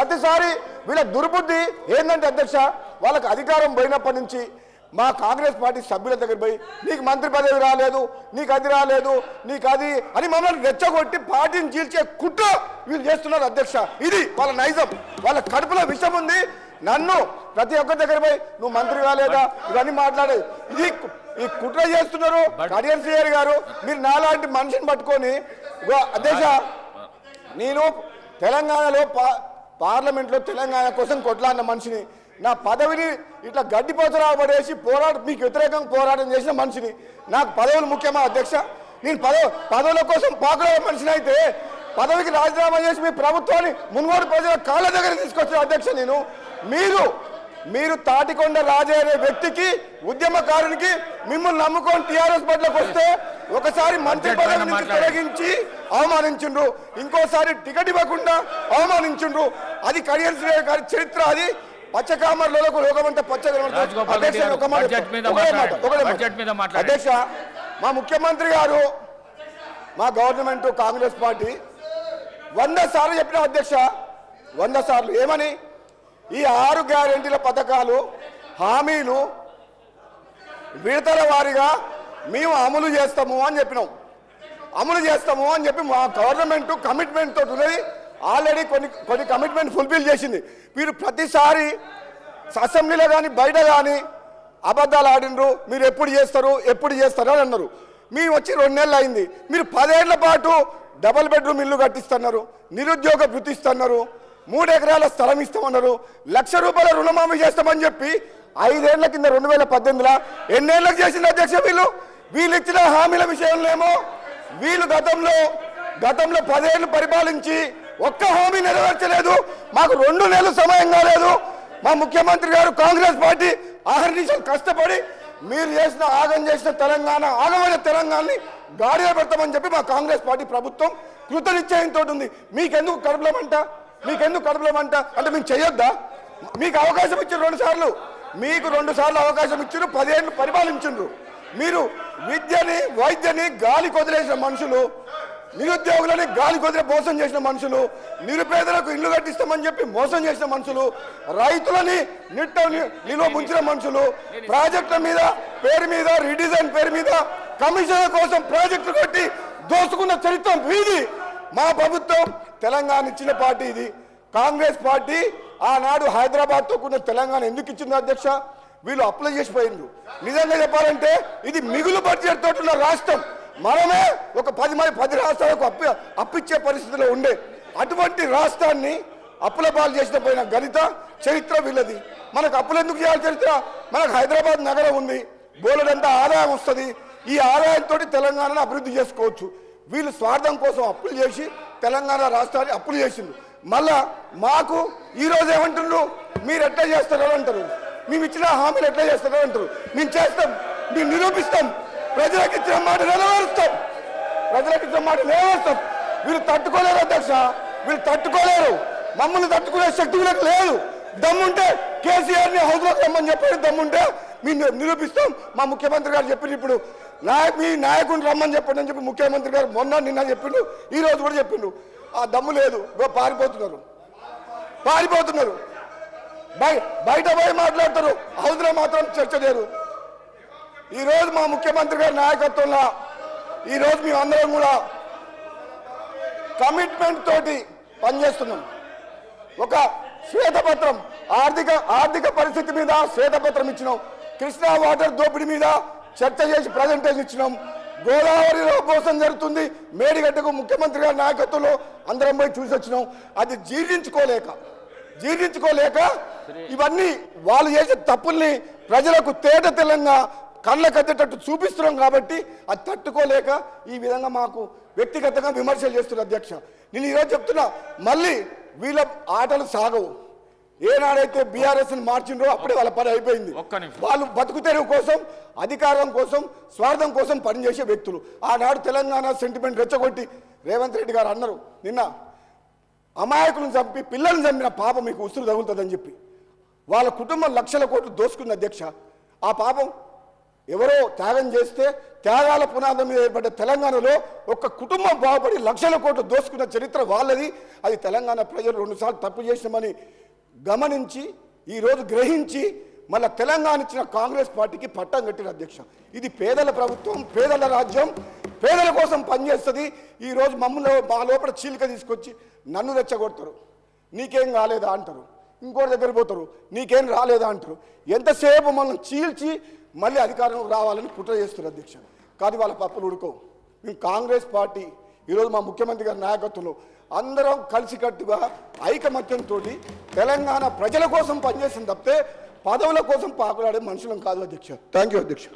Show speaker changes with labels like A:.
A: ప్రతిసారి వీళ్ళ దుర్బుద్ధి ఏంటంటే అధ్యక్ష, వాళ్ళకి అధికారం పోయినప్పటి నుంచి మా కాంగ్రెస్ పార్టీ సభ్యుల దగ్గర పోయి నీకు మంత్రి పదవి రాలేదు, నీకు అది రాలేదు, నీకు అది అని మమ్మల్ని రెచ్చగొట్టి పార్టీని చీల్చే కుట్ర వీళ్ళు చేస్తున్నారు అధ్యక్ష. ఇది వాళ్ళ నైజం, వాళ్ళ కడుపులో విషం ఉంది. నన్ను ప్రతి ఒక్కరి దగ్గర పోయి నువ్వు మంత్రి కాలేదా ఇవన్నీ మాట్లాడేది, ఇది ఈ కుట్ర చేస్తున్నారు. కడియం శ్రీహరి గారు, మీరు నాలాంటి మనిషిని పట్టుకొని అధ్యక్ష, నేను తెలంగాణలో పార్లమెంట్లో తెలంగాణ కోసం కొట్లాడిన మనిషిని, నా పదవిని ఇట్లా గడ్డిపోతరా పడేసి మీకు వ్యతిరేకంగా పోరాటం చేసిన మనిషిని. నాకు పదవులు ముఖ్యమా అధ్యక్ష? నేను పదవుల కోసం పాకులే మనిషిని అయితే పదవికి రాజీనామా చేసి మీ ప్రభుత్వాన్ని మున్గోడు ప్రజల కాళ్ళ దగ్గర తీసుకొచ్చిన అధ్యక్ష నేను. మీరు తాటికొండ రాజే అనే వ్యక్తికి, ఉద్యమకారునికి మిమ్మల్ని నమ్ముకొని టీఆర్ఎస్ బట్లకు వస్తే ఒకసారి మంత్రి పదవి నుంచి తొలగించి అవమానించుండ్రు, ఇంకోసారి టికెట్ ఇవ్వకుండా అవమానించుండ్రు. అది కడియం శ్రీహరి గారి చరిత్ర. అది పచ్చకామర్లకు రోగమంటే అధ్యక్ష, మా ముఖ్యమంత్రి గారు, మా గవర్నమెంట్ కాంగ్రెస్ పార్టీ 100 సార్లు చెప్పిన అధ్యక్ష, 100 సార్లు ఏమని, ఈ 6 గ్యారెంటీల పథకాలు హామీలు విడతల వారీగా మేము అమలు చేస్తాము అని చెప్పినాం. అమలు చేస్తాము అని చెప్పి మా గవర్నమెంట్ కమిట్మెంట్ తోటి ఉన్నది. ఆల్రెడీ కొన్ని కమిట్మెంట్ ఫుల్ఫిల్ చేసింది. మీరు ప్రతిసారి అసెంబ్లీలో కానీ బయట కానీ అబద్ధాలు ఆడినరు. మీరు ఎప్పుడు చేస్తారు అని అన్నారు. మేము వచ్చి 2 నెలలు అయింది. మీరు 10 ఏళ్ల పాటు డబుల్ బెడ్రూమ్ ఇల్లు కట్టిస్తున్నారు, నిరుద్యోగ వృత్తి ఇస్తున్నారు, 3 ఎకరాల స్థలం ఇస్తామన్నారు, ₹1,00,000 రుణమాఫీ చేస్తామని చెప్పి 5 ఏళ్ల కింద 2018లో ఎన్నేళ్లకు చేసింది అధ్యక్ష? వీళ్ళు ఇచ్చిన హామీల విషయంలో ఏమో వీళ్ళు గతంలో 10 ఏళ్లు పరిపాలించి ఒక్క హామీ నెరవేర్చలేదు. మాకు 2 నెలలు సమయం కాలేదు. మా ముఖ్యమంత్రి గారు కాంగ్రెస్ పార్టీ ఆహర్నిశలు కష్టపడి మీరు చేసిన తెలంగాణ, ఆగమైన తెలంగాణని గాడిలో పెడతామని చెప్పి మా కాంగ్రెస్ పార్టీ ప్రభుత్వం కృతనిశ్చయంతో ఉంది. మీకెందుకు కడుపులమంట అంటే మేము చేయొద్దా? మీకు అవకాశం ఇచ్చారు 2 సార్లు, మీకు 2 సార్లు అవకాశం ఇచ్చారు, 10 ఏళ్ళు పరిపాలించారు. మీరు విద్యని వైద్యని గాలి కొదిలేసిన మనుషులు, నిరుద్యోగులని గాలి కొదిలే మోసం చేసిన మనుషులు, నిరుపేదలకు ఇల్లు కట్టిస్తామని చెప్పి మోసం చేసిన మనుషులు, రైతులని నిలువ ముంచిన మనుషులు, ప్రాజెక్టుల మీద పేరు మీద రీడిజైన్ పేరు మీద కమిషన్ల కోసం ప్రాజెక్టులు కట్టి దోసుకున్న చరిత్ర వీది. మా ప్రభుత్వం తెలంగాణ ఇచ్చిన పార్టీ ఇది. కాంగ్రెస్ పార్టీ ఆనాడు హైదరాబాద్తో కూడిన తెలంగాణ ఎందుకు ఇచ్చింది అధ్యక్ష? వీళ్ళు అప్లై చేసిపోయిండ్రు. నిజంగా చెప్పాలంటే ఇది మిగులు బడ్జెట్ తోటి ఉన్న రాష్ట్రం. మనమే ఒక 10 రాష్ట్రాలకు అప్పిచ్చే పరిస్థితిలో ఉండే అటువంటి రాష్ట్రాన్ని అప్పుల పాలు చేసిన పోయిన గణిత చరిత్ర వీళ్ళది. మనకు అప్పులు ఎందుకు చేయాలి చరిత్ర? మనకు హైదరాబాద్ నగరం ఉంది, బోలెడంత ఆదాయం వస్తుంది. ఈ ఆదాయంతో తెలంగాణను అభివృద్ధి చేసుకోవచ్చు. వీళ్ళు స్వార్థం కోసం అప్పులు చేసి తెలంగాణ రాష్ట్రాన్ని అప్పులు చేసిండ్రు. మళ్ళా మాకు ఈరోజు ఏమంటున్నారు, మీరు ఎట్లా చేస్తారో అంటారు, మేము ఇచ్చిన హామీలు ఎట్లా చేస్తారో అంటారు. మేము చేస్తాం, మేము నిరూపిస్తాం, ప్రజలకు ఇచ్చిన మాట నెరవేరుస్తాం. వీళ్ళు తట్టుకోలేరు అధ్యక్ష, వీళ్ళు తట్టుకోలేరు. మమ్మల్ని తట్టుకునే శక్తి వీళ్ళకి లేదు. దమ్ముంటే కేసీఆర్ని హౌస్లోకి రమ్మని చెప్పి దమ్ముంటే మేము నిరూపిస్తాం. మా ముఖ్యమంత్రి గారు చెప్పిండు, ఇప్పుడు మీ నాయకుడిని రమ్మని చెప్పండి అని చెప్పి ముఖ్యమంత్రి గారు నిన్న చెప్పిండు, ఈ రోజు కూడా చెప్పిండు. ఆ దమ్ము లేదు, పారిపోతున్నారు. బయట పోయి మాట్లాడతారు, హౌస్లో మాత్రం చర్చ లేరు. ఈరోజు మా ముఖ్యమంత్రి గారి నాయకత్వంలో ఈరోజు మేమందరం కూడా కమిట్మెంట్ తోటి పనిచేస్తున్నాం. ఒక శ్వేతపత్రం, ఆర్థిక పరిస్థితి మీద శ్వేతపత్రం ఇచ్చినాం. కృష్ణా వాటర్ దోపిడీ మీద చర్చ చేసి ప్రజెంటేషన్ ఇచ్చినాం. గోదావరిలో మోసం జరుగుతుంది, మేడిగడ్డకు ముఖ్యమంత్రి గారి నాయకత్వంలో అందరం పోయి చూసి వచ్చినాం. అది జీర్ణించుకోలేక ఇవన్నీ వాళ్ళు చేసే తప్పుల్ని ప్రజలకు తేట తెలంగా కళ్ళ కట్టేటట్టు చూపిస్తున్నాం. కాబట్టి అది తట్టుకోలేక ఈ విధంగా మాకు వ్యక్తిగతంగా విమర్శలు చేస్తున్నారు అధ్యక్ష. నేను ఈరోజు చెప్తున్నా, మళ్ళీ వీళ్ళ ఆటలు సాగవు. ఏనాడైతే బీఆర్ఎస్ మార్చిండ్రో అప్పుడే వాళ్ళ పని అయిపోయింది. వాళ్ళు బతుకు తెరువు కోసం, అధికారం కోసం, స్వార్థం కోసం పనిచేసే వ్యక్తులు. ఆనాడు తెలంగాణ సెంటిమెంట్ రెచ్చగొట్టి రేవంత్ రెడ్డి గారు అన్నారు, నిన్న అమాయకులను చంపి పిల్లల్ని చంపిన పాపం మీకు ఉసురు తగులుతుందని చెప్పి వాళ్ళ కుటుంబం లక్షల కోట్లు దోసుకుంది అధ్యక్ష. ఆ పాపం ఎవరో త్యాగం చేస్తే త్యాగాల పునాదం మీద ఏర్పడ్డ తెలంగాణలో ఒక కుటుంబం బాగుపడి లక్షల కోట్లు దోసుకున్న చరిత్ర వాళ్ళది. అది తెలంగాణ ప్రజలు 2 సార్లు తప్పు చేసినామని గమనించి ఈరోజు గ్రహించి మళ్ళీ తెలంగాణ ఇచ్చిన కాంగ్రెస్ పార్టీకి పట్టం కట్టిన అధ్యక్ష. ఇది పేదల ప్రభుత్వం, పేదల రాజ్యం, పేదల కోసం పనిచేస్తుంది. ఈరోజు మమ్మల్ని మా లోపల చీలిక తీసుకొచ్చి నన్ను రెచ్చగొడతారు. నీకేం కాలేదా అంటారు, ఇంకోటి దగ్గర పోతారు, నీకేం రాలేదా అంటారు. ఎంతసేపు మనం చీల్చి మళ్ళీ అధికారంలోకి రావాలని కుట్ర చేస్తారు అధ్యక్ష. కానీ వాళ్ళ పప్పులు ఉడుకోవు. మేము కాంగ్రెస్ పార్టీ ఈరోజు మా ముఖ్యమంత్రి గారి నాయకత్వంలో అందరం కలిసికట్టుగా ఐకమత్యంతో తెలంగాణ ప్రజల కోసం పనిచేసింది తప్పితే పదవుల కోసం పాకులాడే మనుషులం కాదు అధ్యక్ష. థ్యాంక్ యూ అధ్యక్ష.